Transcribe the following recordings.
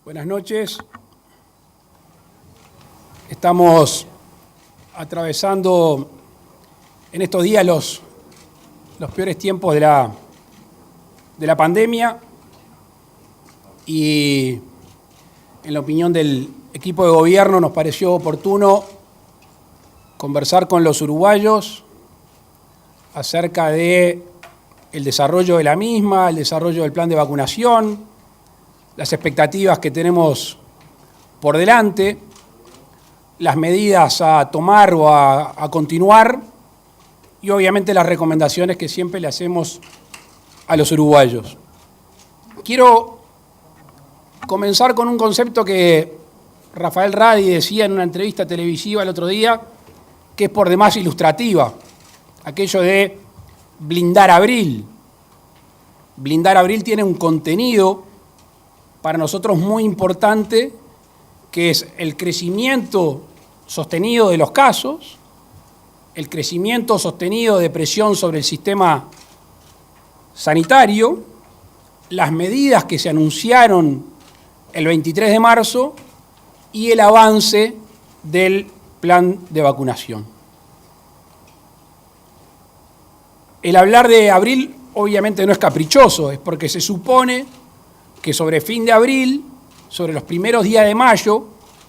Buenas noches. Estamos atravesando en estos días los peores tiempos de la pandemia y en la opinión del equipo de gobierno nos pareció oportuno conversar con los uruguayos acerca de el desarrollo de la misma, el desarrollo del plan de vacunación, las expectativas que tenemos por delante, las medidas a tomar o a continuar y obviamente las recomendaciones que siempre le hacemos a los uruguayos. Quiero comenzar con un concepto que Rafael Radi decía en una entrevista televisiva el otro día, que es por demás ilustrativa, aquello de blindar abril. Blindar abril tiene un contenido para nosotros muy importante, que es el crecimiento sostenido de los casos, el crecimiento sostenido de presión sobre el sistema sanitario, las medidas que se anunciaron el 23 de marzo y el avance del plan de vacunación. El hablar de abril obviamente no es caprichoso, es porque se supone que sobre fin de abril, sobre los primeros días de mayo,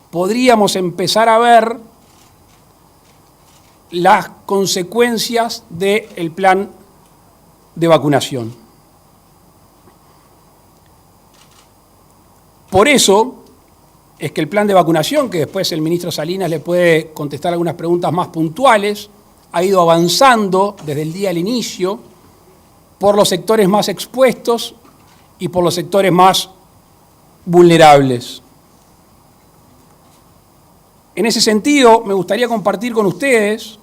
podríamos empezar a ver las consecuencias del plan de vacunación. Por eso es que el plan de vacunación, que después el ministro Salinas le puede contestar algunas preguntas más puntuales, ha ido avanzando desde el día del inicio por los sectores más expuestos y por los sectores más vulnerables. En ese sentido, me gustaría compartir con ustedes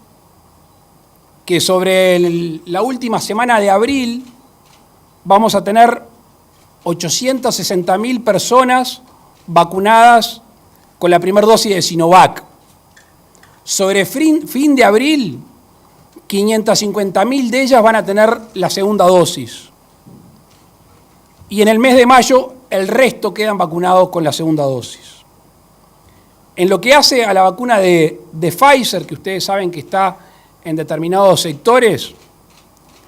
que sobre la última semana de abril vamos a tener 860.000 personas vacunadas con la primera dosis de Sinovac. Sobre fin de abril, 550.000 de ellas van a tener la segunda dosis. Y en el mes de mayo, el resto quedan vacunados con la segunda dosis. En lo que hace a la vacuna de Pfizer, que ustedes saben que está en determinados sectores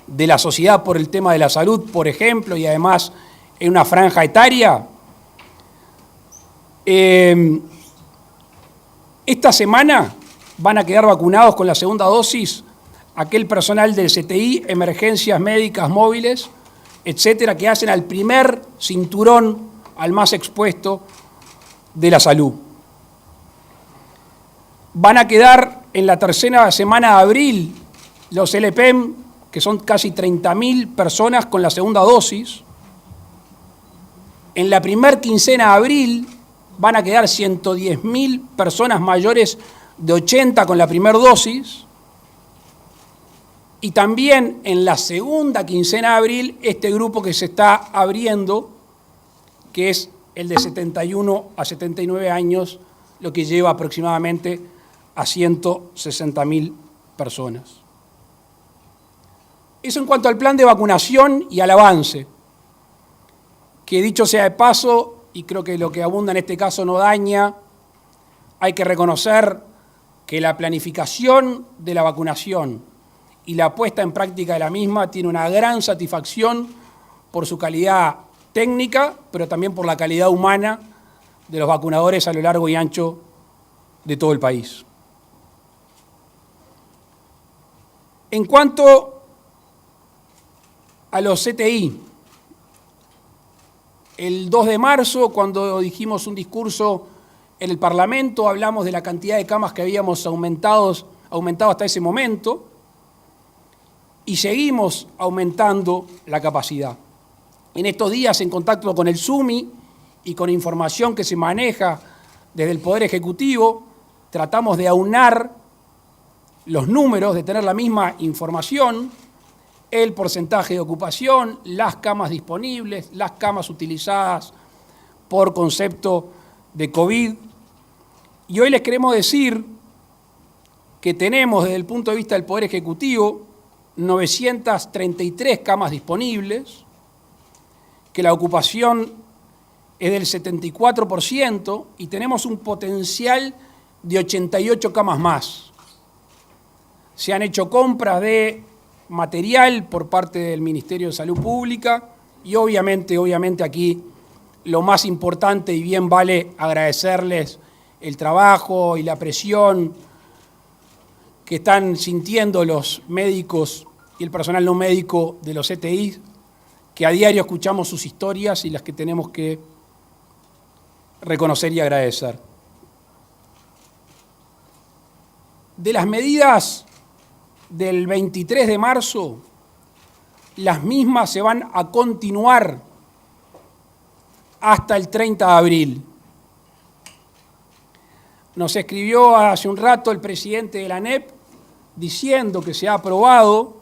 de la sociedad por el tema de la salud, por ejemplo, y además en una franja etaria, esta semana van a quedar vacunados con la segunda dosis aquel personal del CTI, emergencias médicas móviles, etcétera, que hacen al primer cinturón, al más expuesto de la salud. Van a quedar en la tercera semana de abril los LPM, que son casi 30.000 personas con la segunda dosis. En la primer quincena de abril van a quedar 110.000 personas mayores de 80 con la primera dosis. Y también en la segunda quincena de abril, este grupo que se está abriendo, que es el de 71 a 79 años, lo que lleva aproximadamente a 160.000 personas. Eso en cuanto al plan de vacunación y al avance, que dicho sea de paso, y creo que lo que abunda en este caso no daña, hay que reconocer que la planificación de la vacunación y la puesta en práctica de la misma tiene una gran satisfacción por su calidad técnica, pero también por la calidad humana de los vacunadores a lo largo y ancho de todo el país. En cuanto a los CTI, el 2 de marzo, cuando dijimos un discurso en el Parlamento, hablamos de la cantidad de camas que habíamos aumentado hasta ese momento, y seguimos aumentando la capacidad. En estos días, en contacto con el SUMI y con información que se maneja desde el Poder Ejecutivo, tratamos de aunar los números, de tener la misma información, el porcentaje de ocupación, las camas disponibles, las camas utilizadas por concepto de COVID. Y hoy les queremos decir que tenemos, desde el punto de vista del Poder Ejecutivo, 933 camas disponibles, que la ocupación es del 74% y tenemos un potencial de 88 camas más. Se han hecho compras de material por parte del Ministerio de Salud Pública y obviamente aquí lo más importante, y bien vale agradecerles el trabajo y la presión que están sintiendo los médicos y el personal no médico de los CTI, que a diario escuchamos sus historias y las que tenemos que reconocer y agradecer. De las medidas del 23 de marzo, las mismas se van a continuar hasta el 30 de abril. Nos escribió hace un rato el presidente de la ANEP diciendo que se ha aprobado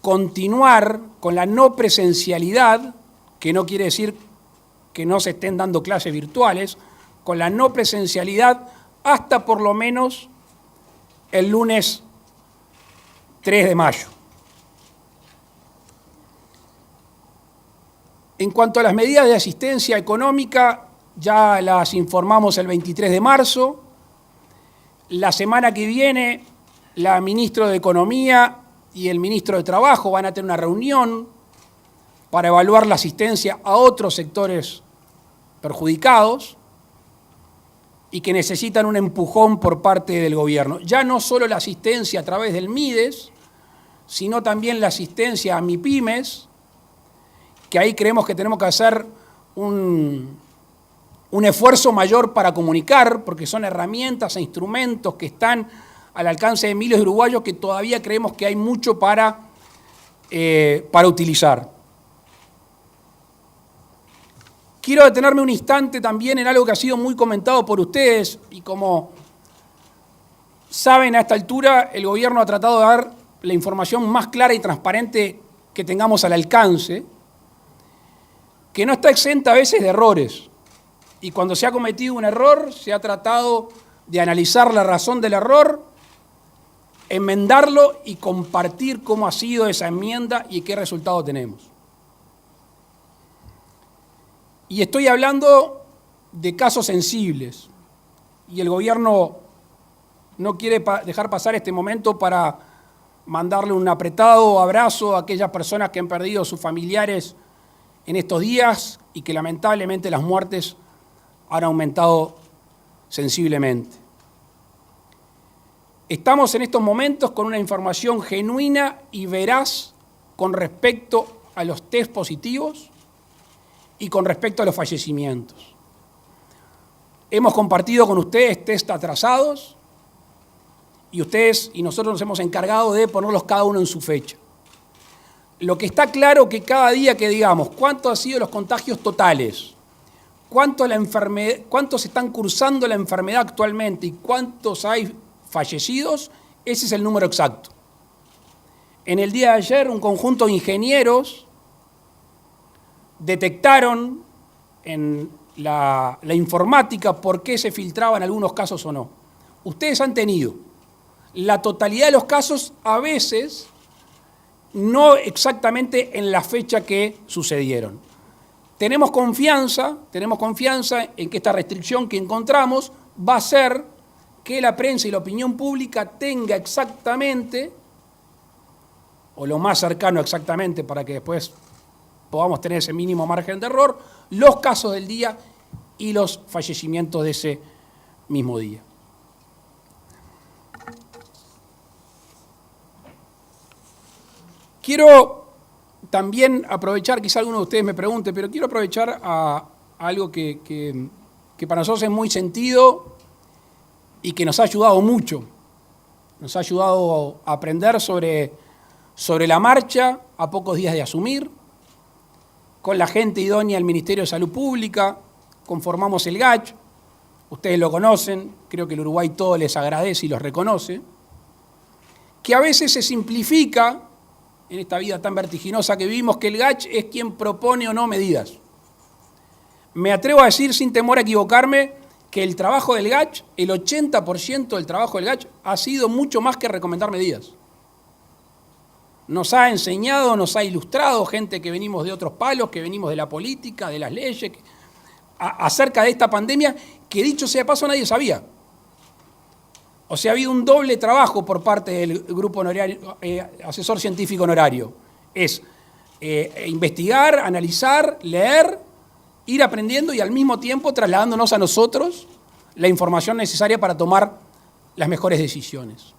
continuar con la no presencialidad, que no quiere decir que no se estén dando clases virtuales, con la no presencialidad hasta por lo menos el lunes 3 de mayo. En cuanto a las medidas de asistencia económica, ya las informamos el 23 de marzo. La semana que viene, la ministra de Economía y el ministro de Trabajo van a tener una reunión para evaluar la asistencia a otros sectores perjudicados y que necesitan un empujón por parte del gobierno. Ya no solo la asistencia a través del MIDES, sino también la asistencia a MIPYMES, que ahí creemos que tenemos que hacer un esfuerzo mayor para comunicar, porque son herramientas e instrumentos que están al alcance de miles de uruguayos que todavía creemos que hay mucho para utilizar. Quiero detenerme un instante también en algo que ha sido muy comentado por ustedes y como saben a esta altura el gobierno ha tratado de dar la información más clara y transparente que tengamos al alcance, que no está exenta a veces de errores. Y cuando se ha cometido un error, se ha tratado de analizar la razón del error, enmendarlo y compartir cómo ha sido esa enmienda y qué resultado tenemos. Y estoy hablando de casos sensibles. Y el gobierno no quiere dejar pasar este momento para mandarle un apretado abrazo a aquellas personas que han perdido sus familiares en estos días y que lamentablemente las muertes han aumentado sensiblemente. Estamos en estos momentos con una información genuina y veraz con respecto a los test positivos y con respecto a los fallecimientos. Hemos compartido con ustedes test atrasados y ustedes y nosotros nos hemos encargado de ponerlos cada uno en su fecha. Lo que está claro que cada día que digamos cuántos han sido los contagios totales, cuántos están cursando la enfermedad actualmente y cuántos hay fallecidos, ese es el número exacto. En el día de ayer, un conjunto de ingenieros detectaron en la informática por qué se filtraban algunos casos o no. Ustedes han tenido la totalidad de los casos, a veces no exactamente en la fecha que sucedieron. Tenemos confianza en que esta restricción que encontramos va a hacer que la prensa y la opinión pública tenga exactamente, o lo más cercano exactamente para que después podamos tener ese mínimo margen de error, los casos del día y los fallecimientos de ese mismo día. Quiero también aprovechar, quizá alguno de ustedes me pregunte, pero quiero aprovechar a algo que para nosotros es muy sentido y que nos ha ayudado mucho. Nos ha ayudado a aprender sobre la marcha a pocos días de asumir. Con la gente idónea del Ministerio de Salud Pública conformamos el GACH. Ustedes lo conocen, creo que el Uruguay todo les agradece y los reconoce. Que a veces se simplifica en esta vida tan vertiginosa que vivimos, que el GACH es quien propone o no medidas. Me atrevo a decir, sin temor a equivocarme, que el trabajo del GACH, el 80% del trabajo del GACH, ha sido mucho más que recomendar medidas. nos ha enseñado, nos ha ilustrado, gente que venimos de otros palos, que venimos de la política, de las leyes, acerca de esta pandemia, que dicho sea de paso nadie sabía. O sea, ha habido un doble trabajo por parte del grupo honorario, asesor científico honorario. Es investigar, analizar, leer, ir aprendiendo y al mismo tiempo trasladándonos a nosotros la información necesaria para tomar las mejores decisiones.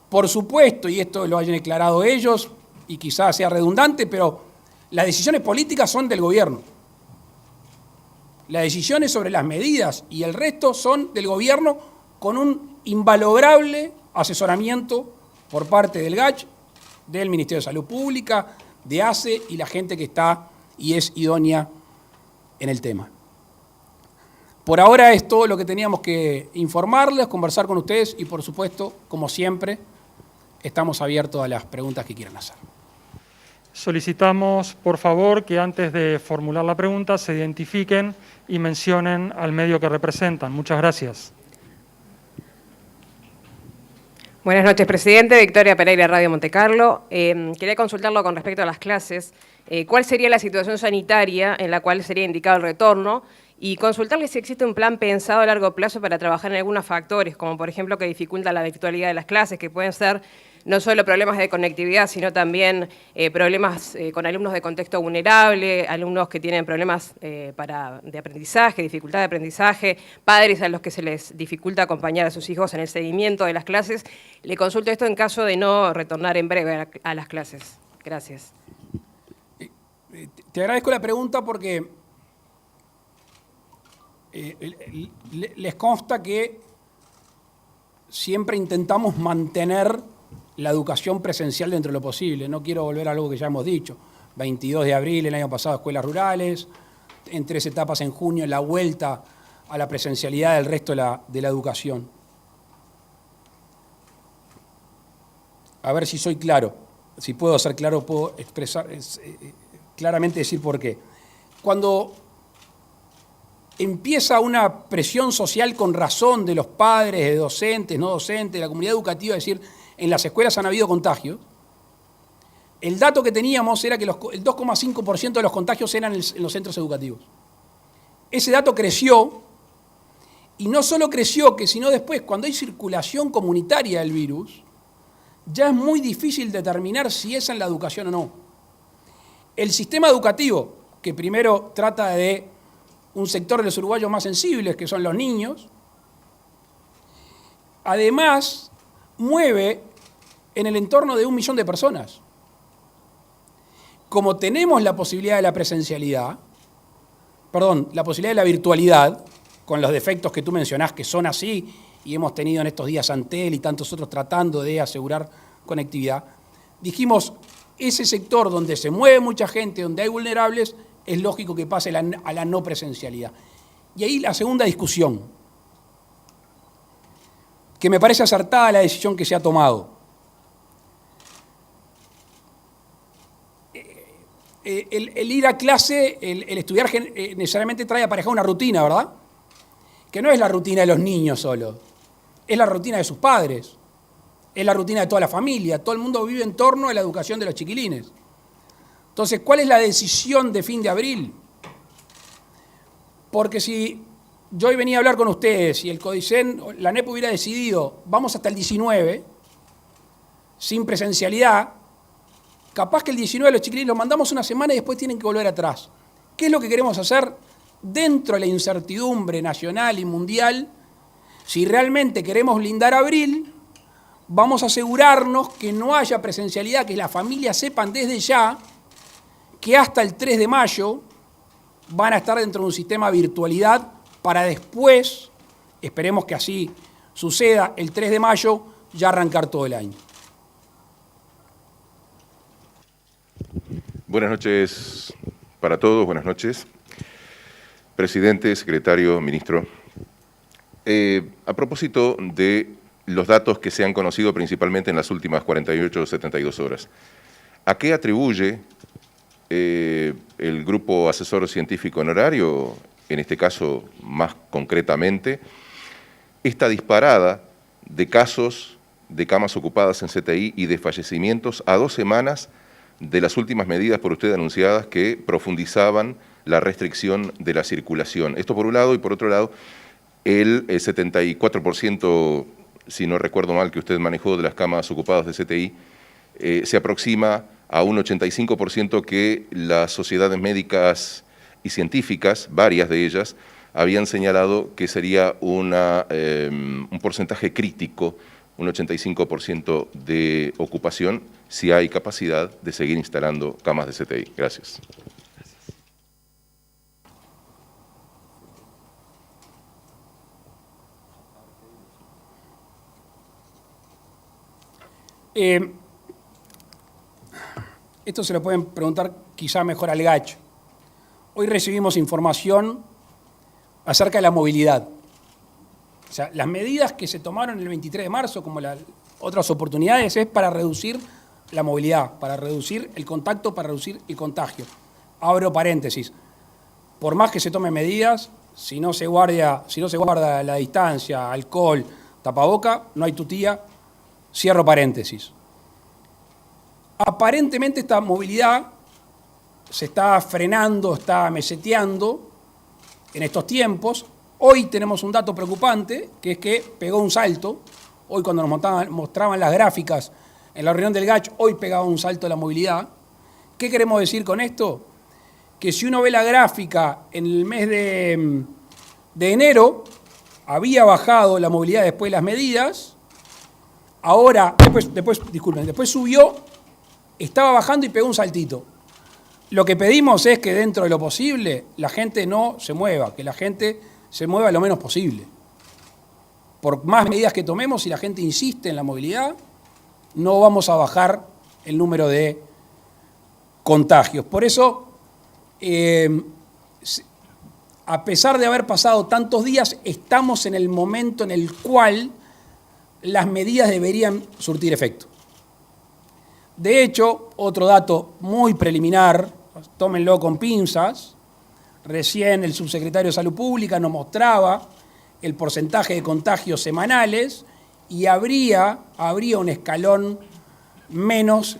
Por supuesto, y esto lo hayan declarado ellos, y quizás sea redundante, pero las decisiones políticas son del gobierno. Las decisiones sobre las medidas y el resto son del gobierno con un invalorable asesoramiento por parte del GACH, del Ministerio de Salud Pública, de ACE y la gente que está y es idónea en el tema. Por ahora es todo lo que teníamos que informarles, conversar con ustedes y, por supuesto, como siempre, estamos abiertos a las preguntas que quieran hacer. Solicitamos, por favor, que antes de formular la pregunta se identifiquen y mencionen al medio que representan. Muchas gracias. Buenas noches, presidente. Victoria Pereira, Radio Monte Carlo. Quería consultarlo con respecto a las clases. ¿Cuál sería la situación sanitaria en la cual sería indicado el retorno? Y consultarle si existe un plan pensado a largo plazo para trabajar en algunos factores, como por ejemplo que dificultan la virtualidad de las clases, que pueden ser no solo problemas de conectividad, sino también problemas con alumnos de contexto vulnerable, alumnos que tienen problemas de aprendizaje, dificultad de aprendizaje, padres a los que se les dificulta acompañar a sus hijos en el seguimiento de las clases. Le consulto esto en caso de no retornar en breve a las clases. Gracias. Te agradezco la pregunta porque les consta que siempre intentamos mantener la educación presencial dentro de lo posible. No quiero volver a algo que ya hemos dicho. 22 de abril, el año pasado, escuelas rurales, en 3 etapas en junio, la vuelta a la presencialidad del resto de la educación. A ver si soy claro. Si puedo ser claro, puedo expresar, claramente decir por qué. Cuando empieza una presión social con razón de los padres, de docentes, no docentes, de la comunidad educativa, es decir, en las escuelas han habido contagios, el dato que teníamos era que el 2,5% de los contagios eran en los centros educativos. Ese dato creció, y no solo creció, sino después, cuando hay circulación comunitaria del virus, ya es muy difícil determinar si es en la educación o no. El sistema educativo, que primero trata de un sector de los uruguayos más sensibles, que son los niños, además mueve en el entorno de 1 millón de personas. Como tenemos la posibilidad de la presencialidad, la posibilidad de la virtualidad, con los defectos que tú mencionás que son así, y hemos tenido en estos días Antel y tantos otros tratando de asegurar conectividad, dijimos, ese sector donde se mueve mucha gente, donde hay vulnerables, es lógico que pase a la no presencialidad. Y ahí la segunda discusión, que me parece acertada la decisión que se ha tomado. El ir a clase, el estudiar necesariamente trae aparejada una rutina, ¿verdad? Que no es la rutina de los niños solo, es la rutina de sus padres, es la rutina de toda la familia, todo el mundo vive en torno a la educación de los chiquilines. Entonces, ¿cuál es la decisión de fin de abril? Porque si yo hoy venía a hablar con ustedes y el CODICEN, la ANEP hubiera decidido, vamos hasta el 19, sin presencialidad, capaz que el 19 los chiquilines los mandamos una semana y después tienen que volver atrás. ¿Qué es lo que queremos hacer dentro de la incertidumbre nacional y mundial? Si realmente queremos blindar abril, vamos a asegurarnos que no haya presencialidad, que las familias sepan desde ya que hasta el 3 de mayo van a estar dentro de un sistema de virtualidad para después, esperemos que así suceda, el 3 de mayo ya arrancar todo el año. Buenas noches para todos, buenas noches. Presidente, secretario, ministro. A propósito de los datos que se han conocido principalmente en las últimas 48 o 72 horas, ¿a qué atribuye el Grupo Asesor Científico Honorario, en este caso más concretamente, esta disparada de casos de camas ocupadas en CTI y de fallecimientos a 2 semanas de las últimas medidas por usted anunciadas que profundizaban la restricción de la circulación. Esto por un lado, y por otro lado, el 74%, si no recuerdo mal, que usted manejó de las camas ocupadas de CTI, se aproxima a un 85% que las sociedades médicas y científicas, varias de ellas, habían señalado que sería un porcentaje crítico, un 85% de ocupación, si hay capacidad de seguir instalando camas de CTI. Gracias. Esto se lo pueden preguntar quizá mejor al GACH. Hoy recibimos información acerca de la movilidad. O sea, las medidas que se tomaron el 23 de marzo, como las otras oportunidades, es para reducir la movilidad, para reducir el contacto, para reducir el contagio. Abro paréntesis. Por más que se tomen medidas, si no se guarda la distancia, alcohol, tapaboca, no hay tutía. Cierro paréntesis. Aparentemente esta movilidad se está frenando, está meseteando en estos tiempos. Hoy tenemos un dato preocupante, que es que pegó un salto. Hoy cuando nos mostraban las gráficas en la reunión del GACH, hoy pegaba un salto la movilidad. ¿Qué queremos decir con esto? Que si uno ve la gráfica en el mes de enero, había bajado la movilidad después de las medidas. Ahora, después subió, estaba bajando y pegó un saltito. Lo que pedimos es que dentro de lo posible la gente no se mueva, que la gente se mueva lo menos posible. Por más medidas que tomemos, si la gente insiste en la movilidad, no vamos a bajar el número de contagios. Por eso, a pesar de haber pasado tantos días, estamos en el momento en el cual las medidas deberían surtir efecto. De hecho, otro dato muy preliminar, tómenlo con pinzas, recién el subsecretario de Salud Pública nos mostraba el porcentaje de contagios semanales y habría un escalón menos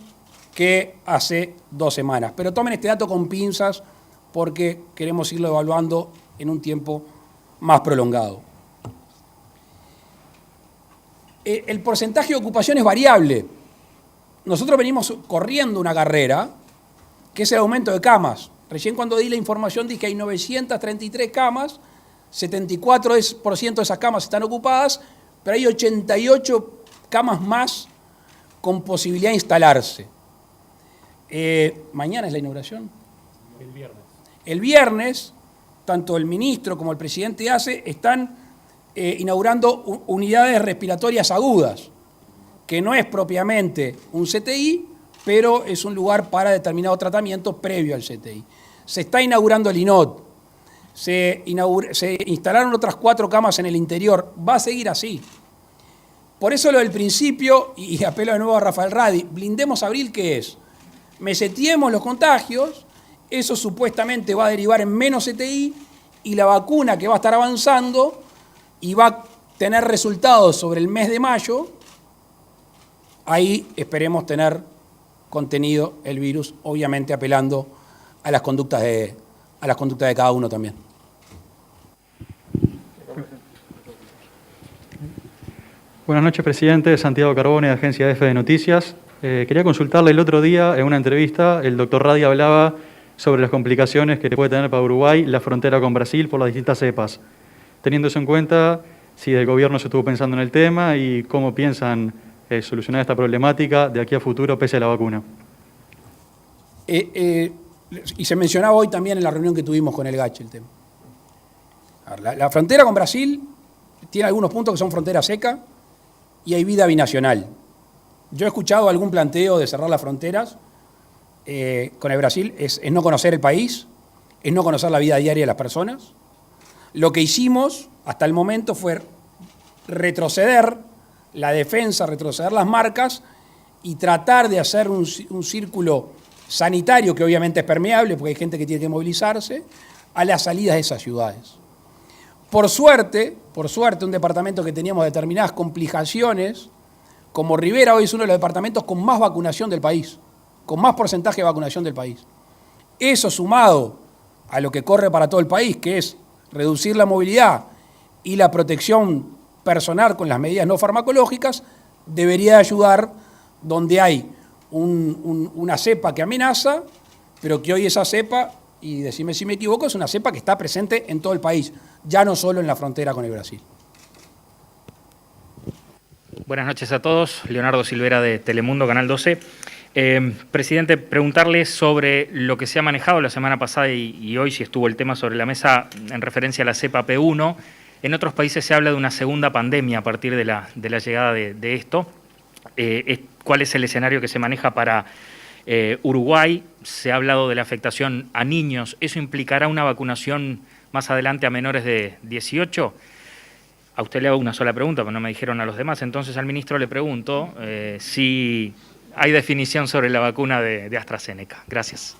que hace 2 semanas. Pero tomen este dato con pinzas porque queremos irlo evaluando en un tiempo más prolongado. El porcentaje de ocupación es variable. Nosotros venimos corriendo una carrera, que es el aumento de camas. Recién cuando di la información dije que hay 933 camas, 74% de esas camas están ocupadas, pero hay 88 camas más con posibilidad de instalarse. ¿Mañana es la inauguración? El viernes. El viernes, tanto el ministro como el presidente ACE están inaugurando unidades respiratorias agudas, que no es propiamente un CTI, pero es un lugar para determinado tratamiento previo al CTI. Se está inaugurando el INOT, se instalaron otras 4 camas en el interior, va a seguir así. Por eso lo del principio, y apelo de nuevo a Rafael Radi, blindemos abril, ¿qué es? Mesetiemos los contagios, eso supuestamente va a derivar en menos CTI, y la vacuna que va a estar avanzando y va a tener resultados sobre el mes de mayo, ahí esperemos tener contenido el virus, obviamente apelando a las conductas de cada uno también. Buenas noches, presidente. Santiago Carbone, de Agencia EFE de Noticias. Quería consultarle el otro día, en una entrevista, el doctor Radi hablaba sobre las complicaciones que puede tener para Uruguay la frontera con Brasil por las distintas cepas. Teniendo eso en cuenta, si el gobierno se estuvo pensando en el tema y cómo piensan solucionar esta problemática de aquí a futuro pese a la vacuna. Y se mencionaba hoy también en la reunión que tuvimos con el GACH el tema. La frontera con Brasil tiene algunos puntos que son frontera seca y hay vida binacional. Yo he escuchado algún planteo de cerrar las fronteras con el Brasil, es no conocer el país, es no conocer la vida diaria de las personas. Lo que hicimos hasta el momento fue retroceder la defensa, retroceder las marcas y tratar de hacer un círculo sanitario, que obviamente es permeable porque hay gente que tiene que movilizarse, a las salidas de esas ciudades. Por suerte, un departamento que teníamos determinadas complicaciones como Rivera hoy es uno de los departamentos con más vacunación del país, con más porcentaje de vacunación del país. Eso sumado a lo que corre para todo el país, que es reducir la movilidad y la protección personal con las medidas no farmacológicas, debería ayudar donde hay una cepa que amenaza, pero que hoy esa cepa, y decime si me equivoco, es una cepa que está presente en todo el país, ya no solo en la frontera con el Brasil. Buenas noches a todos. Leonardo Silvera de Telemundo, Canal 12. Presidente, preguntarle sobre lo que se ha manejado la semana pasada y hoy, si estuvo el tema sobre la mesa en referencia a la cepa P1. En otros países se habla de una segunda pandemia a partir de la llegada de esto. ¿Cuál es el escenario que se maneja para Uruguay? Se ha hablado de la afectación a niños. ¿Eso implicará una vacunación más adelante a menores de 18? A usted le hago una sola pregunta, pero no me dijeron a los demás. Entonces al ministro le pregunto si hay definición sobre la vacuna de AstraZeneca. Gracias.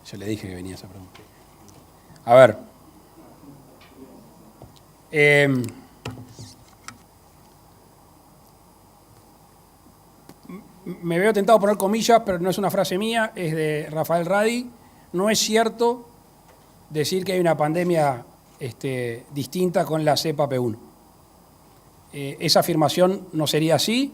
Yo le dije que venía esa pregunta. A ver. Me veo tentado a poner comillas, pero no es una frase mía, es de Rafael Radi. No es cierto decir que hay una pandemia distinta con la cepa P1. Esa afirmación no sería así.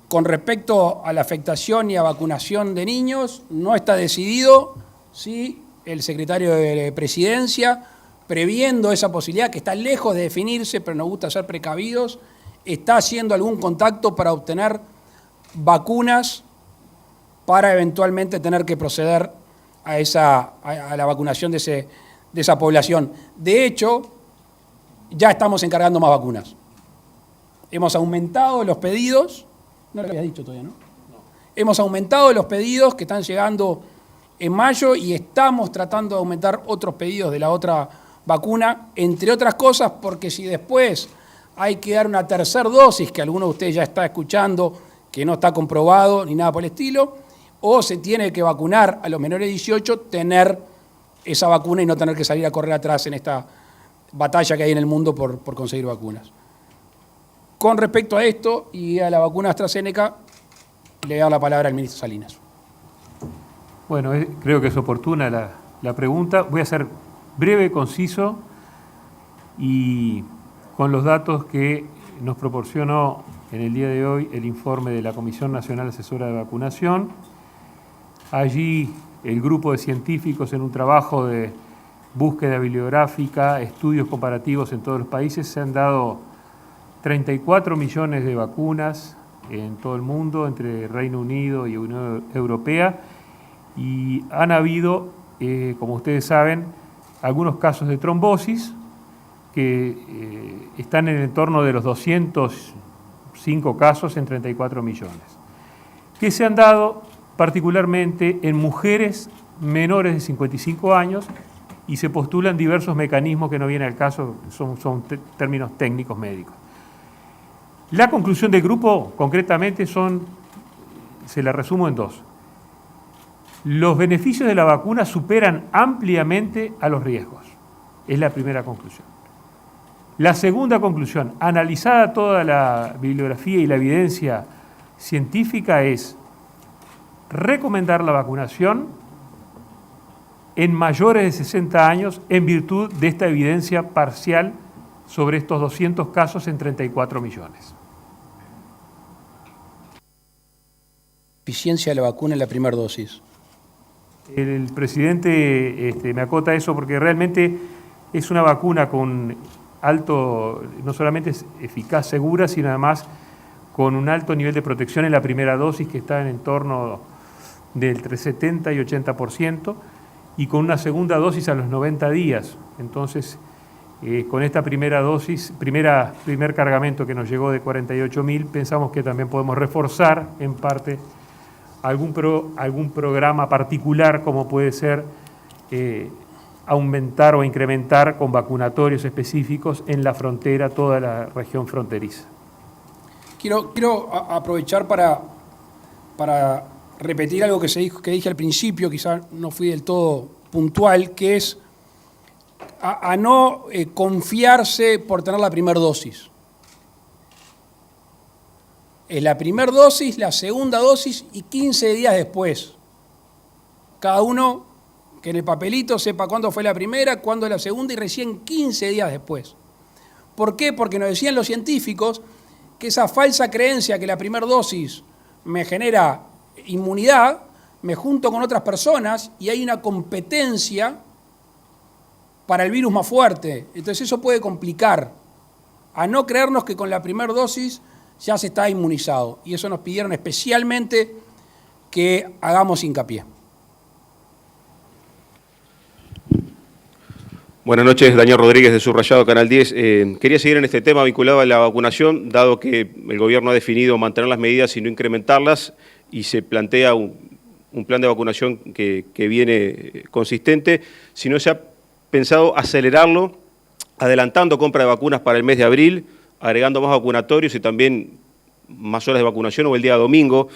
Con respecto a la afectación y a vacunación de niños, no está decidido si el secretario de Presidencia, previendo esa posibilidad, que está lejos de definirse, pero nos gusta ser precavidos, está haciendo algún contacto para obtener vacunas para eventualmente tener que proceder a la vacunación de esa población. De hecho, ya estamos encargando más vacunas. Hemos aumentado los pedidos, no lo había dicho todavía, ¿no? Hemos aumentado los pedidos que están llegando en mayo y estamos tratando de aumentar otros pedidos de la otra vacuna, entre otras cosas porque si después hay que dar una tercera dosis, que alguno de ustedes ya está escuchando, que no está comprobado ni nada por el estilo, o se tiene que vacunar a los menores de 18, tener esa vacuna y no tener que salir a correr atrás en esta batalla que hay en el mundo por conseguir vacunas. Con respecto a esto y a la vacuna AstraZeneca, le voy a dar la palabra al ministro Salinas. Bueno, creo que es oportuna la pregunta. Voy a ser breve, conciso y con los datos que nos proporcionó en el día de hoy el informe de la Comisión Nacional Asesora de Vacunación. Allí el grupo de científicos, en un trabajo de búsqueda bibliográfica, estudios comparativos en todos los países, se han dado 34 millones de vacunas en todo el mundo, entre Reino Unido y Unión Europea, y han habido, como ustedes saben, algunos casos de trombosis que están en el entorno de los 205 casos en 34 millones, que se han dado particularmente en mujeres menores de 55 años y se postulan diversos mecanismos que no vienen al caso, son términos técnicos médicos. La conclusión del grupo, concretamente, se la resumo en dos. Los beneficios de la vacuna superan ampliamente a los riesgos. Es la primera conclusión. La segunda conclusión, analizada toda la bibliografía y la evidencia científica, es recomendar la vacunación en mayores de 60 años en virtud de esta evidencia parcial sobre estos 200 casos en 34 millones. Eficiencia de la vacuna en la primera dosis. El presidente me acota eso porque realmente es una vacuna con alto, no solamente es eficaz, segura, sino además con un alto nivel de protección en la primera dosis que está en torno del entre 70 y 80% y con una segunda dosis a los 90 días. Entonces, con esta primera dosis, primer cargamento que nos llegó de 48.000, pensamos que también podemos reforzar en parte algún programa particular como puede ser aumentar o incrementar con vacunatorios específicos en la frontera, toda la región fronteriza. Quiero aprovechar para repetir algo que dije al principio, quizás no fui del todo puntual, que es a no confiarse por tener la primera dosis. es la primera dosis, la segunda dosis y 15 días después. Cada uno que en el papelito sepa cuándo fue la primera, cuándo la segunda y recién 15 días después. ¿Por qué? Porque nos decían los científicos que esa falsa creencia que la primera dosis me genera inmunidad, me junto con otras personas y hay una competencia para el virus más fuerte. Entonces eso puede complicar a no creernos que con la primera dosis ya se está inmunizado. Y eso nos pidieron especialmente que hagamos hincapié. Buenas noches, Daniel Rodríguez de Subrayado, Canal 10. Quería seguir en este tema vinculado a la vacunación, dado que el gobierno ha definido mantener las medidas y no incrementarlas, y se plantea un plan de vacunación que viene consistente. Si no se ha pensado acelerarlo, adelantando compra de vacunas para el mes de abril, agregando más vacunatorios y también más horas de vacunación o el día domingo.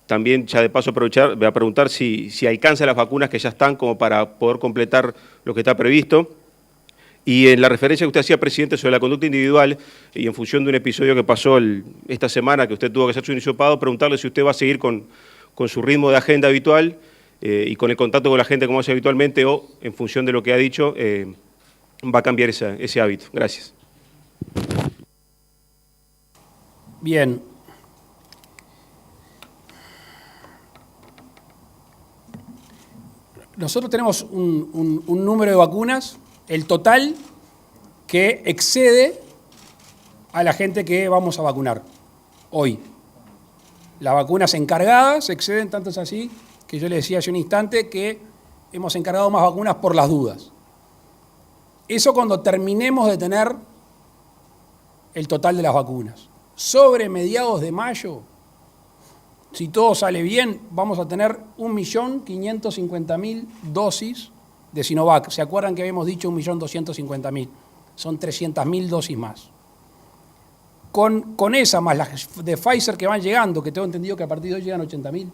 También, ya de paso aprovechar, voy a preguntar si alcanza las vacunas que ya están como para poder completar lo que está previsto. Y en la referencia que usted hacía, presidente, sobre la conducta individual, y en función de un episodio que pasó esta semana, que usted tuvo que hacer su hisopado, preguntarle si usted va a seguir con su ritmo de agenda habitual y con el contacto con la gente como hace habitualmente, o en función de lo que ha dicho, va a cambiar ese hábito. Gracias. Bien. Nosotros tenemos un número de vacunas, el total, que excede a la gente que vamos a vacunar hoy. Las vacunas encargadas exceden, tanto es así, que yo le decía hace un instante que hemos encargado más vacunas por las dudas. Eso cuando terminemos de tener el total de las vacunas. Sobre mediados de mayo, si todo sale bien, vamos a tener 1.550.000 dosis de Sinovac. ¿Se acuerdan que habíamos dicho 1.250.000? Son 300.000 dosis más. Con esa más las de Pfizer que van llegando, que tengo entendido que a partir de hoy llegan 80.000.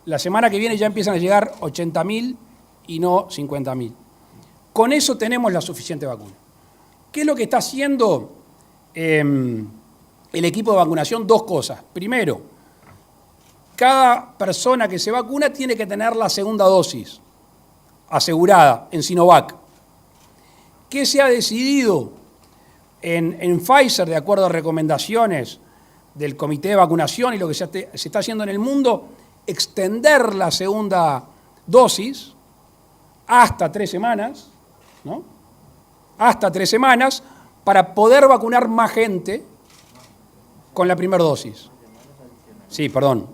La semana que viene ya empiezan a llegar 80.000 y no 50.000. Con eso tenemos la suficiente vacuna. ¿Qué es lo que está haciendo el equipo de vacunación? Dos cosas. Primero, cada persona que se vacuna tiene que tener la segunda dosis asegurada en Sinovac. ¿Qué se ha decidido en Pfizer, de acuerdo a recomendaciones del Comité de Vacunación y lo que se está haciendo en el mundo? Extender la segunda dosis hasta 3 semanas, ¿no? Hasta 3 semanas, para poder vacunar más gente con la primera dosis. Sí, perdón,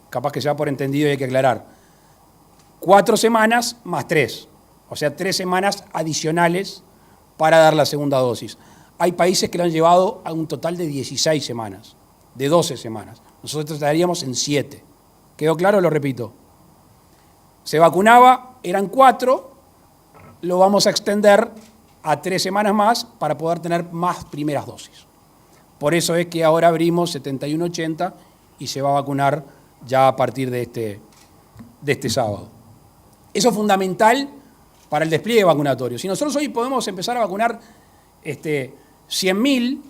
capaz que se va por entendido y hay que aclarar. 4 semanas más 3, o sea, 3 semanas adicionales para dar la segunda dosis. Hay países que lo han llevado a un total de 16 semanas, de 12 semanas. Nosotros estaríamos en 7. ¿Quedó claro? Lo repito. Se vacunaba, eran 4, lo vamos a extender a 3 semanas más para poder tener más primeras dosis. Por eso es que ahora abrimos 7180 y se va a vacunar ya a partir de este sábado. Eso es fundamental para el despliegue vacunatorio. Si nosotros hoy podemos empezar a vacunar 100.000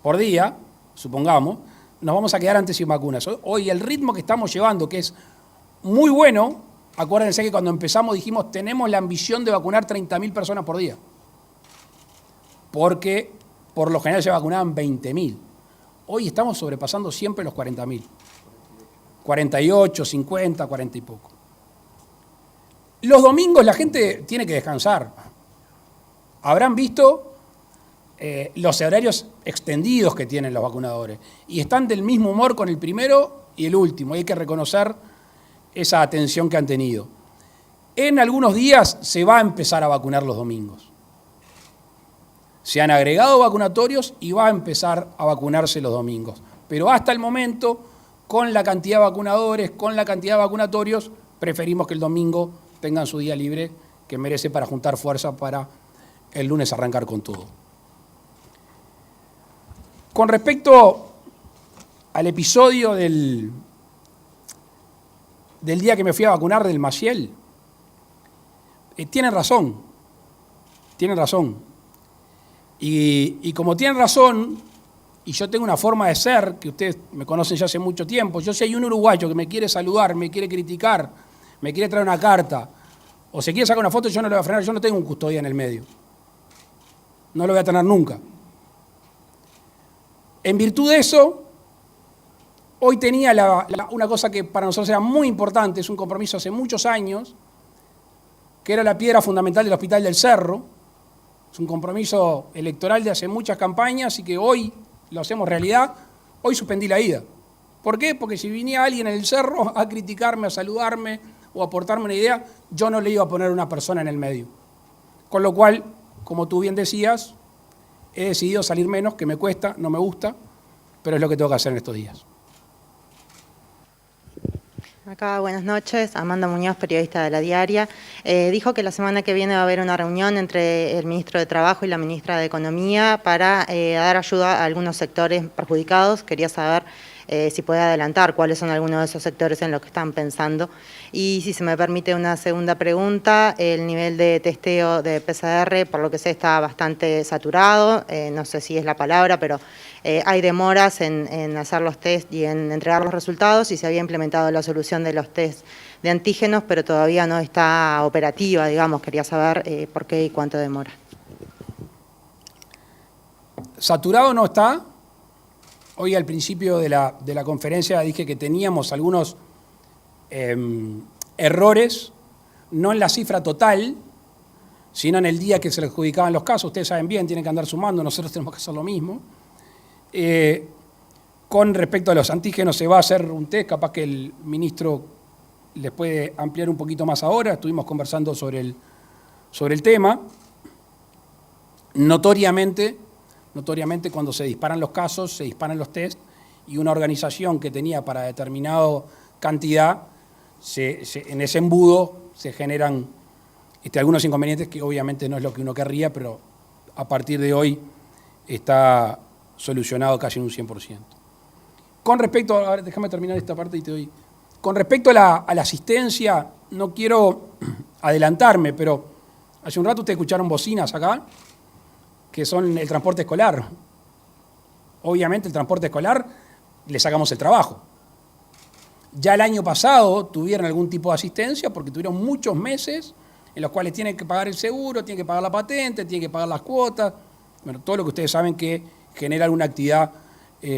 por día, supongamos, nos vamos a quedar antes sin vacunas. Hoy el ritmo que estamos llevando, que es muy bueno, acuérdense que cuando empezamos dijimos tenemos la ambición de vacunar 30.000 personas por día, porque por lo general se vacunaban 20.000. Hoy estamos sobrepasando siempre los 40.000. 48, 50, 40 y poco. Los domingos la gente tiene que descansar. Habrán visto los horarios extendidos que tienen los vacunadores y están del mismo humor con el primero y el último. Hay que reconocer esa atención que han tenido. En algunos días se va a empezar a vacunar los domingos. Se han agregado vacunatorios y va a empezar a vacunarse los domingos. Pero hasta el momento, con la cantidad de vacunadores, con la cantidad de vacunatorios, preferimos que el domingo tengan su día libre, que merece para juntar fuerza para el lunes arrancar con todo. Con respecto al episodio del día que me fui a vacunar del Maciel, tienen razón. Y como tienen razón, y yo tengo una forma de ser, que ustedes me conocen ya hace mucho tiempo. Yo, si hay un uruguayo que me quiere saludar, me quiere criticar, me quiere traer una carta, o se quiere sacar una foto, yo no le voy a frenar. Yo no tengo un custodia en el medio. No lo voy a tener nunca. En virtud de eso, hoy tenía una cosa que para nosotros era muy importante, es un compromiso hace muchos años, que era la piedra fundamental del Hospital del Cerro. Es un compromiso electoral de hace muchas campañas y que hoy lo hacemos realidad. Hoy suspendí la ida. ¿Por qué? Porque si venía alguien en el Cerro a criticarme, a saludarme o a aportarme una idea, yo no le iba a poner una persona en el medio. Con lo cual, como tú bien decías, he decidido salir menos, que me cuesta, no me gusta, pero es lo que tengo que hacer en estos días. Acá, buenas noches. Amanda Muñoz, periodista de La Diaria. Dijo que la semana que viene va a haber una reunión entre el ministro de Trabajo y la ministra de Economía para dar ayuda a algunos sectores perjudicados. Quería saber si puede adelantar cuáles son algunos de esos sectores en los que están pensando. Y si se me permite una segunda pregunta, el nivel de testeo de PCR, por lo que sé, está bastante saturado. No sé si es la palabra, pero hay demoras en hacer los test y en entregar los resultados, y se había implementado la solución de los test de antígenos, pero todavía no está operativa, digamos. Quería saber por qué y cuánto demora. Saturado no está. Hoy al principio de la conferencia dije que teníamos algunos errores, no en la cifra total, sino en el día que se le adjudicaban los casos. Ustedes saben bien, tienen que andar sumando, nosotros tenemos que hacer lo mismo. Con respecto a los antígenos, se va a hacer un test, capaz que el ministro les puede ampliar un poquito más ahora. Estuvimos conversando sobre el tema. Notoriamente, cuando se disparan los casos, se disparan los test, y una organización que tenía para determinada cantidad, en ese embudo se generan algunos inconvenientes que obviamente no es lo que uno querría, pero a partir de hoy está solucionado casi en un 100%. Con respecto, a ver, déjame terminar esta parte y te doy. Con respecto a la asistencia, no quiero adelantarme, pero hace un rato ustedes escucharon bocinas acá, que son el transporte escolar. Obviamente el transporte escolar le sacamos el trabajo. Ya el año pasado tuvieron algún tipo de asistencia porque tuvieron muchos meses en los cuales tienen que pagar el seguro, tienen que pagar la patente, tienen que pagar las cuotas, bueno, todo lo que ustedes saben que genera alguna actividad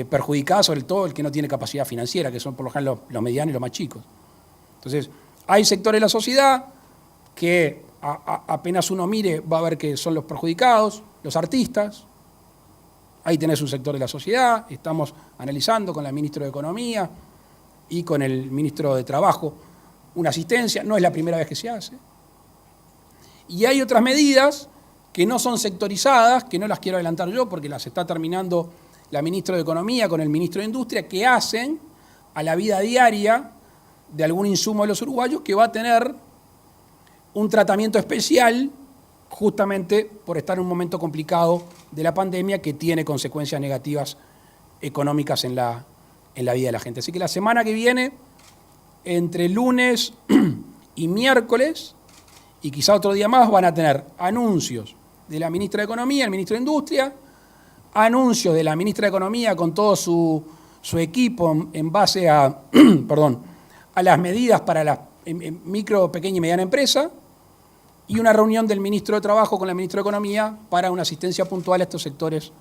perjudicada, sobre todo el que no tiene capacidad financiera, que son por lo general los medianos y los más chicos. Entonces, hay sectores de la sociedad que apenas uno mire va a ver que son los perjudicados, los artistas. Ahí tenés un sector de la sociedad, estamos analizando con la ministra de Economía y con el ministro de Trabajo una asistencia, no es la primera vez que se hace. Y hay otras medidas que no son sectorizadas, que no las quiero adelantar yo porque las está terminando la ministra de Economía con el ministro de Industria, que hacen a la vida diaria de algún insumo de los uruguayos que va a tener un tratamiento especial justamente por estar en un momento complicado de la pandemia que tiene consecuencias negativas económicas en la vida de la gente. Así que la semana que viene, entre lunes y miércoles, y quizá otro día más, van a tener anuncios de la ministra de Economía, el ministro de Industria, anuncios de la ministra de Economía con todo su equipo en base a, a las medidas para la micro, pequeña y mediana empresa, y una reunión del ministro de Trabajo con la ministra de Economía para una asistencia puntual a estos sectores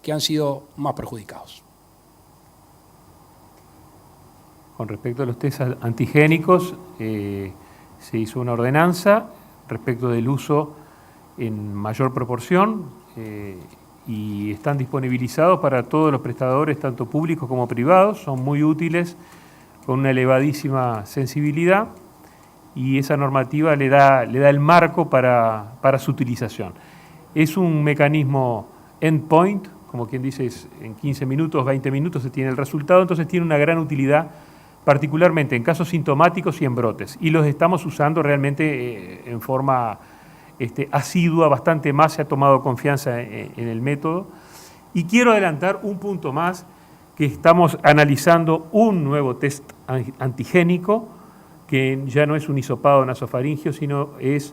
que han sido más perjudicados. Con respecto a los test antigénicos, se hizo una ordenanza respecto del uso en mayor proporción y están disponibilizados para todos los prestadores, tanto públicos como privados. Son muy útiles, con una elevadísima sensibilidad, y esa normativa le da el marco para su utilización. Es un mecanismo endpoint, como quien dice, en 15 minutos, 20 minutos se tiene el resultado, entonces tiene una gran utilidad, particularmente en casos sintomáticos y en brotes. Y los estamos usando realmente en forma asidua, bastante más, se ha tomado confianza en el método. Y quiero adelantar un punto más, que estamos analizando un nuevo test antigénico, que ya no es un hisopado nasofaringio, sino es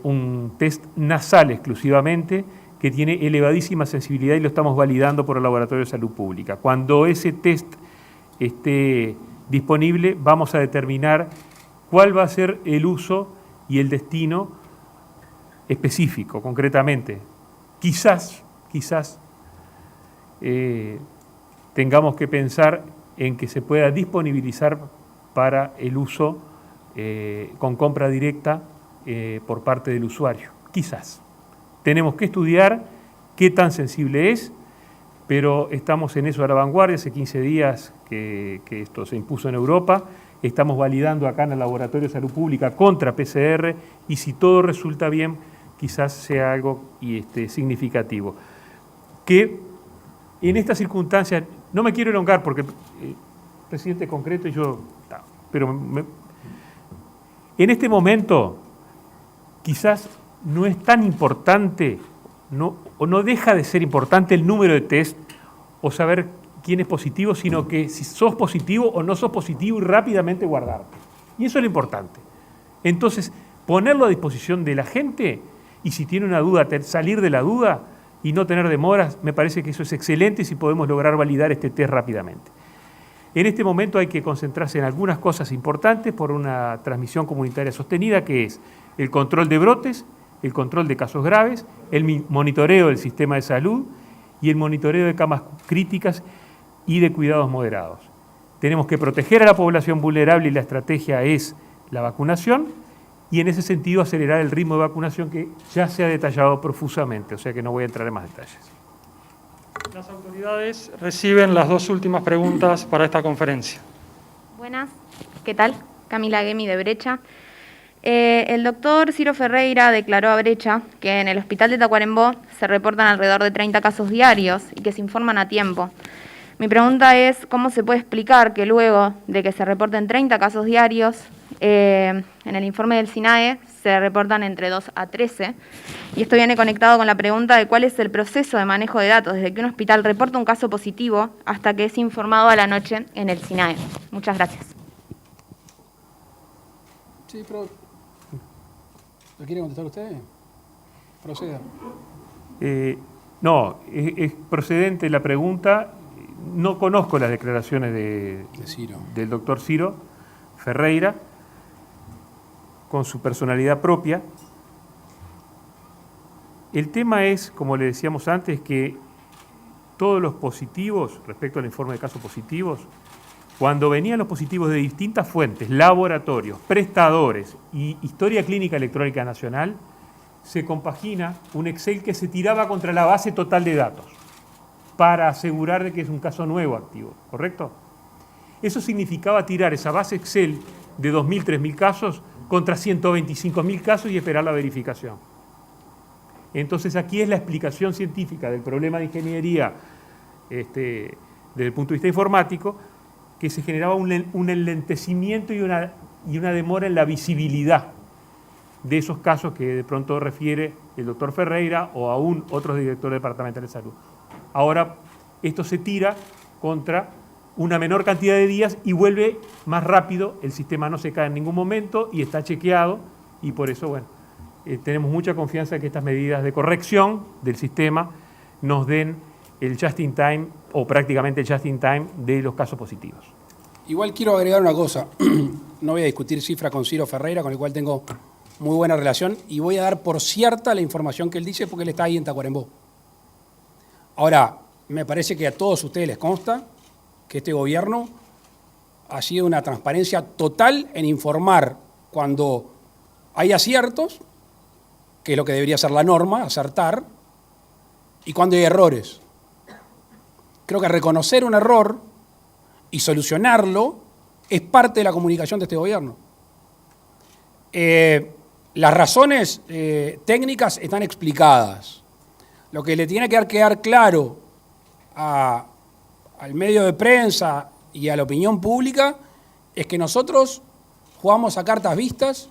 un test nasal exclusivamente, que tiene elevadísima sensibilidad y lo estamos validando por el Laboratorio de Salud Pública. Cuando ese test esté disponible, vamos a determinar cuál va a ser el uso y el destino específico, concretamente. Quizás tengamos que pensar en que se pueda disponibilizar para el uso con compra directa por parte del usuario. Quizás. Tenemos que estudiar qué tan sensible es, pero estamos en eso a la vanguardia. Hace 15 días que esto se impuso en Europa. Estamos validando acá en el Laboratorio de Salud Pública contra PCR y si todo resulta bien, quizás sea algo significativo. Que en estas circunstancias, no me quiero elongar porque el presidente concreto y yo, pero en este momento quizás no es tan importante o no deja de ser importante el número de test o saber quién es positivo, sino que si sos positivo o no sos positivo y rápidamente guardarte. Y eso es lo importante. Entonces, ponerlo a disposición de la gente y si tiene una duda, salir de la duda y no tener demoras, me parece que eso es excelente si podemos lograr validar este test rápidamente. En este momento hay que concentrarse en algunas cosas importantes por una transmisión comunitaria sostenida, que es el control de brotes, el control de casos graves, el monitoreo del sistema de salud y el monitoreo de camas críticas y de cuidados moderados. Tenemos que proteger a la población vulnerable y la estrategia es la vacunación y en ese sentido acelerar el ritmo de vacunación que ya se ha detallado profusamente, o sea que no voy a entrar en más detalles. Las autoridades reciben las dos últimas preguntas para esta conferencia. Buenas, ¿qué tal? Camila Gemi de Brecha. El doctor Ciro Ferreira declaró a Brecha que en el hospital de Tacuarembó se reportan alrededor de 30 casos diarios y que se informan a tiempo. Mi pregunta es, ¿cómo se puede explicar que luego de que se reporten 30 casos diarios, en el informe del SINAE se reportan entre 2 a 13? Y esto viene conectado con la pregunta de cuál es el proceso de manejo de datos desde que un hospital reporta un caso positivo hasta que es informado a la noche en el SINAE. Muchas gracias. Sí, pero ¿lo quiere contestar usted? Proceda. No, es procedente la pregunta. No conozco las declaraciones del doctor Ciro Ferreira con su personalidad propia. El tema es, como le decíamos antes, que todos los positivos, respecto al informe de casos positivos, cuando venían los positivos de distintas fuentes, laboratorios, prestadores y historia clínica electrónica nacional, se compagina un Excel que se tiraba contra la base total de datos para asegurar de que es un caso nuevo activo, ¿correcto? Eso significaba tirar esa base Excel de 2.000, 3.000 casos contra 125.000 casos y esperar la verificación. Entonces aquí es la explicación científica del problema de ingeniería desde el punto de vista informático, que se generaba un enlentecimiento y una demora en la visibilidad de esos casos que de pronto refiere el doctor Ferreira o aún otros directores departamentales de salud. Ahora esto se tira contra una menor cantidad de días y vuelve más rápido, el sistema no se cae en ningún momento y está chequeado y por eso, bueno, tenemos mucha confianza en que estas medidas de corrección del sistema nos den el just in time o prácticamente el just in time de los casos positivos. Igual quiero agregar una cosa. No voy a discutir cifras con Ciro Ferreira, con el cual tengo muy buena relación, y voy a dar por cierta la información que él dice porque él está ahí en Tacuarembó. Ahora, me parece que a todos ustedes les consta que este gobierno ha sido una transparencia total en informar cuando hay aciertos, que es lo que debería ser la norma, acertar, y cuando hay errores. Creo que reconocer un error y solucionarlo es parte de la comunicación de este gobierno. Las razones técnicas están explicadas. Lo que le tiene que quedar claro al medio de prensa y a la opinión pública es que nosotros jugamos a cartas vistas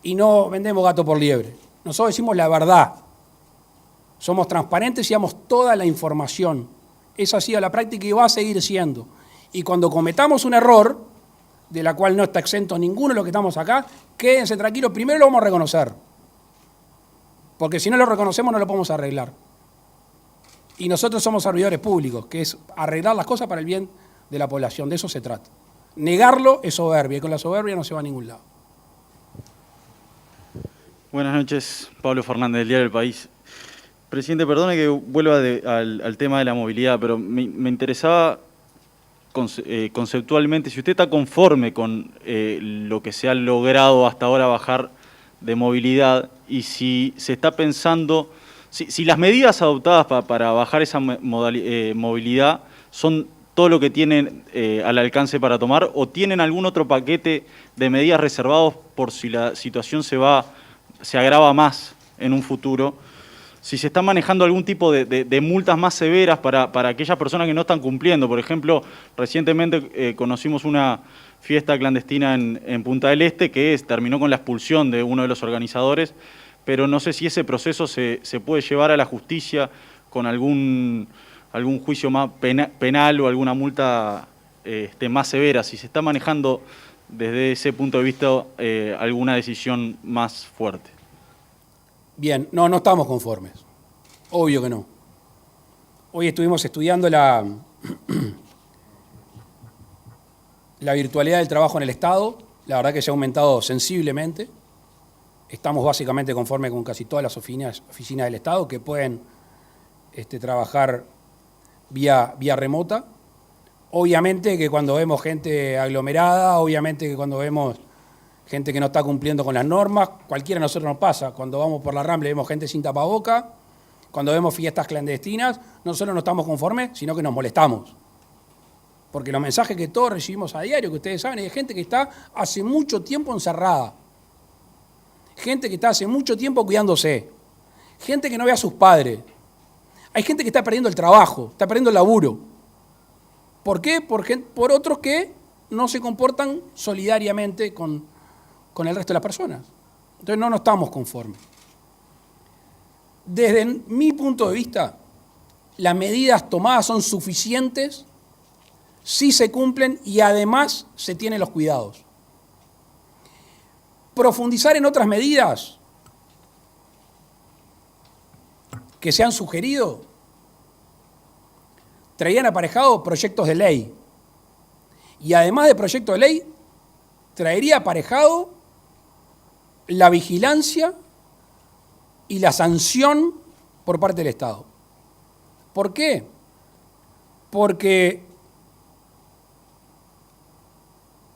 y no vendemos gato por liebre. Nosotros decimos la verdad. Somos transparentes y damos toda la información. Esa ha sido la práctica y va a seguir siendo. Y cuando cometamos un error, de la cual no está exento ninguno de los que estamos acá, quédense tranquilos, primero lo vamos a reconocer. Porque si no lo reconocemos no lo podemos arreglar. Y nosotros somos servidores públicos, que es arreglar las cosas para el bien de la población, de eso se trata. Negarlo es soberbia, y con la soberbia no se va a ningún lado. Buenas noches, Pablo Fernández, del diario El País. Presidente, perdone que vuelva al tema de la movilidad, pero me interesaba conceptualmente si usted está conforme con lo que se ha logrado hasta ahora bajar de movilidad y si se está pensando, si las medidas adoptadas para bajar esa movilidad son todo lo que tienen al alcance para tomar o tienen algún otro paquete de medidas reservados por si la situación se agrava más en un futuro, si se están manejando algún tipo de multas más severas para aquellas personas que no están cumpliendo. Por ejemplo, recientemente conocimos una fiesta clandestina en Punta del Este que terminó con la expulsión de uno de los organizadores, pero no sé si ese proceso se puede llevar a la justicia con algún juicio más penal o alguna multa más severa, si se está manejando desde ese punto de vista alguna decisión más fuerte. Bien, no estamos conformes. Obvio que no. Hoy estuvimos estudiando la virtualidad del trabajo en el Estado. La verdad que se ha aumentado sensiblemente. Estamos básicamente conformes con casi todas las oficinas del Estado que pueden trabajar vía remota. Obviamente que cuando vemos gente aglomerada, obviamente que cuando vemos gente que no está cumpliendo con las normas, cualquiera de nosotros nos pasa. Cuando vamos por la Rambla y vemos gente sin tapaboca, cuando vemos fiestas clandestinas, nosotros no estamos conformes, sino que nos molestamos. Porque los mensajes que todos recibimos a diario, que ustedes saben, es de gente que está hace mucho tiempo encerrada. Gente que está hace mucho tiempo cuidándose. Gente que no ve a sus padres. Hay gente que está perdiendo el trabajo, está perdiendo el laburo. ¿Por qué? Por otros que no se comportan solidariamente con el resto de las personas. Entonces no estamos conformes. Desde mi punto de vista, las medidas tomadas son suficientes si se cumplen y además se tienen los cuidados. Profundizar en otras medidas que se han sugerido traían aparejado proyectos de ley. Y además de proyectos de ley, traería aparejado la vigilancia y la sanción por parte del Estado. ¿Por qué? Porque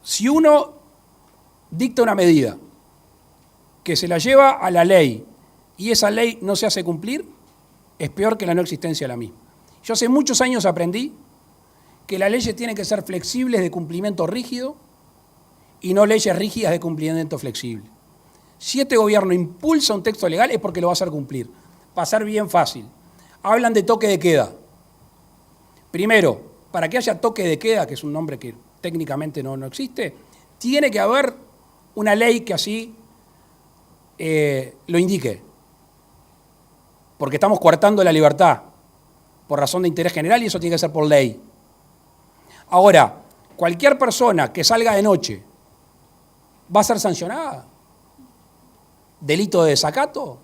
si uno dicta una medida que se la lleva a la ley y esa ley no se hace cumplir, es peor que la no existencia de la misma. Yo hace muchos años aprendí que las leyes tienen que ser flexibles de cumplimiento rígido y no leyes rígidas de cumplimiento flexible. Si este gobierno impulsa un texto legal es porque lo va a hacer cumplir. Va a ser bien fácil. Hablan de toque de queda. Primero, para que haya toque de queda, que es un nombre que técnicamente no existe, tiene que haber una ley que así lo indique. Porque estamos coartando la libertad por razón de interés general y eso tiene que ser por ley. Ahora, cualquier persona que salga de noche va a ser sancionada. ¿Delito de desacato?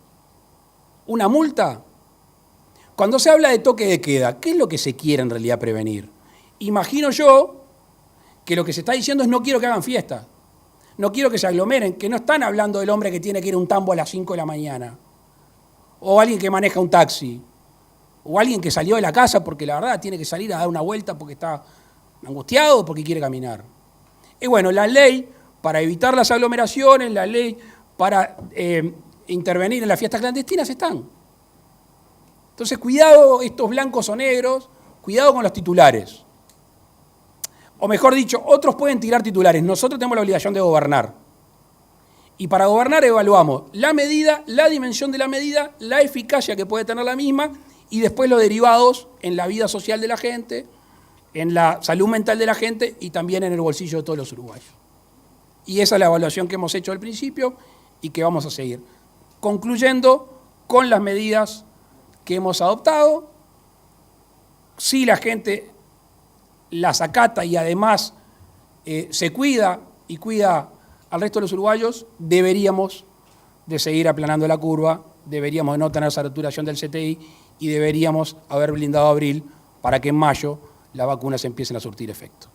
¿Una multa? Cuando se habla de toque de queda, ¿qué es lo que se quiere en realidad prevenir? Imagino yo que lo que se está diciendo es no quiero que hagan fiestas, no quiero que se aglomeren, que no están hablando del hombre que tiene que ir a un tambo a las 5 de la mañana, o alguien que maneja un taxi, o alguien que salió de la casa porque la verdad tiene que salir a dar una vuelta porque está angustiado o porque quiere caminar. Y bueno, la ley para evitar las aglomeraciones, la ley para intervenir en las fiestas clandestinas están. Entonces, cuidado estos blancos o negros, cuidado con los titulares. O mejor dicho, otros pueden tirar titulares, nosotros tenemos la obligación de gobernar. Y para gobernar evaluamos la medida, la dimensión de la medida, la eficacia que puede tener la misma y después los derivados en la vida social de la gente, en la salud mental de la gente y también en el bolsillo de todos los uruguayos. Y esa es la evaluación que hemos hecho al principio y que vamos a seguir. Concluyendo con las medidas que hemos adoptado, si la gente las acata y además se cuida y cuida al resto de los uruguayos, deberíamos de seguir aplanando la curva deberíamos de no tener saturación del CTI y deberíamos haber blindado abril para que en mayo las vacunas empiecen a surtir efecto.